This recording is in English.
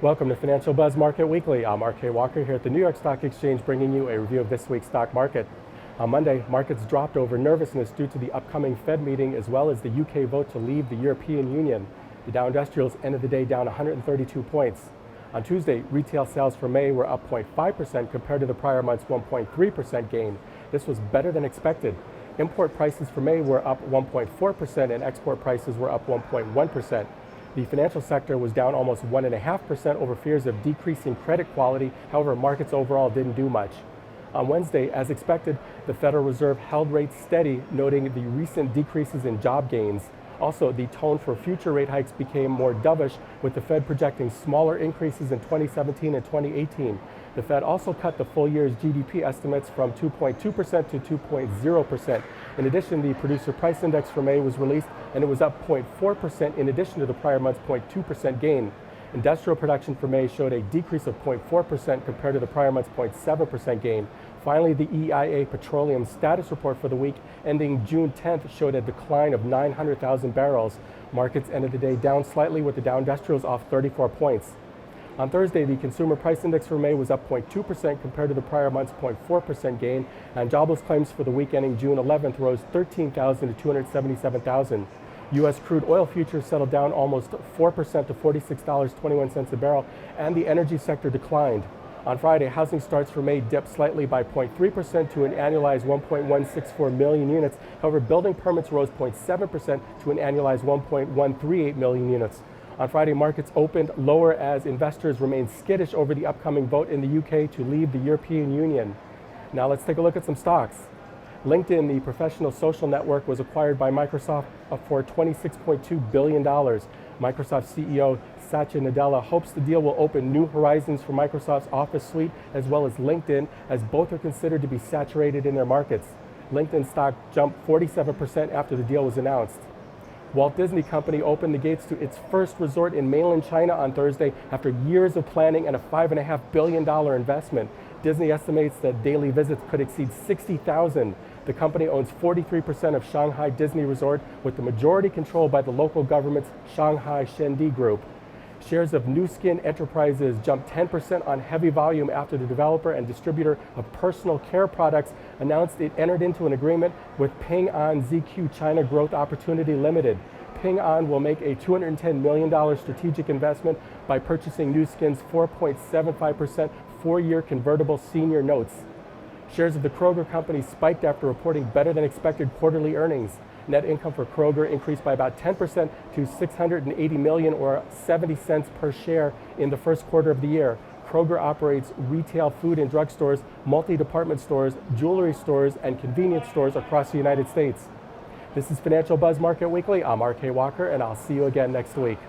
Welcome to Financial Buzz Market Weekly. I'm RK Walker here at the New York Stock Exchange bringing you a review of this week's stock market. On Monday, markets dropped over nervousness due to the upcoming Fed meeting as well as the UK vote to leave the European Union. The Dow Industrials ended the day down 132 points. On Tuesday, retail sales for May were up 0.5% compared to the prior month's 1.3% gain. This was better than expected. Import prices for May were up 1.4% and export prices were up 1.1%. The financial sector was down almost 1.5% over fears of decreasing credit quality. However, markets overall didn't do much. On Wednesday, as expected, the Federal Reserve held rates steady, noting the recent decreases in job gains. Also, the tone for future rate hikes became more dovish, with the Fed projecting smaller increases in 2017 and 2018. The Fed also cut the full year's GDP estimates from 2.2% to 2.0%. In addition, the producer price index for May was released and it was up 0.4% in addition to the prior month's 0.2% gain. Industrial production for May showed a decrease of 0.4% compared to the prior month's 0.7% gain. Finally, the EIA petroleum status report for the week ending June 10th showed a decline of 900,000 barrels. Markets ended the day down slightly with the Dow Industrials off 34 points. On Thursday, the consumer price index for May was up 0.2% compared to the prior month's 0.4% gain, and jobless claims for the week ending June 11th rose 13,000 to 277,000. U.S. crude oil futures settled down almost 4% to $46.21 a barrel, and the energy sector declined. On Friday, housing starts for May dipped slightly by 0.3% to an annualized 1.164 million units. However, building permits rose 0.7% to an annualized 1.138 million units. On Friday, markets opened lower as investors remained skittish over the upcoming vote in the UK to leave the European Union. Now let's take a look at some stocks. LinkedIn, the professional social network, was acquired by Microsoft for $26.2 billion. Microsoft CEO Satya Nadella hopes the deal will open new horizons for Microsoft's Office suite as well as LinkedIn, as both are considered to be saturated in their markets. LinkedIn stock jumped 47% after the deal was announced. Walt Disney Company opened the gates to its first resort in mainland China on Thursday after years of planning and a $5.5 billion investment. Disney estimates that daily visits could exceed 60,000. The company owns 43% of Shanghai Disney Resort, with the majority controlled by the local government's Shanghai Shendi Group. Shares of Nu Skin Enterprises jumped 10% on heavy volume after the developer and distributor of personal care products announced it entered into an agreement with Ping An ZQ China Growth Opportunity Limited. Ping An will make a $210 million strategic investment by purchasing Nu Skin's 4.75% four-year convertible senior notes. Shares of the Kroger company spiked after reporting better than expected quarterly earnings. Net income for Kroger increased by about 10% to $680 million or 70 cents per share in the first quarter of the year. Kroger operates retail food and drug stores, multi-department stores, jewelry stores, and convenience stores across the United States. This is Financial Buzz Market Weekly. I'm RK Walker, and I'll see you again next week.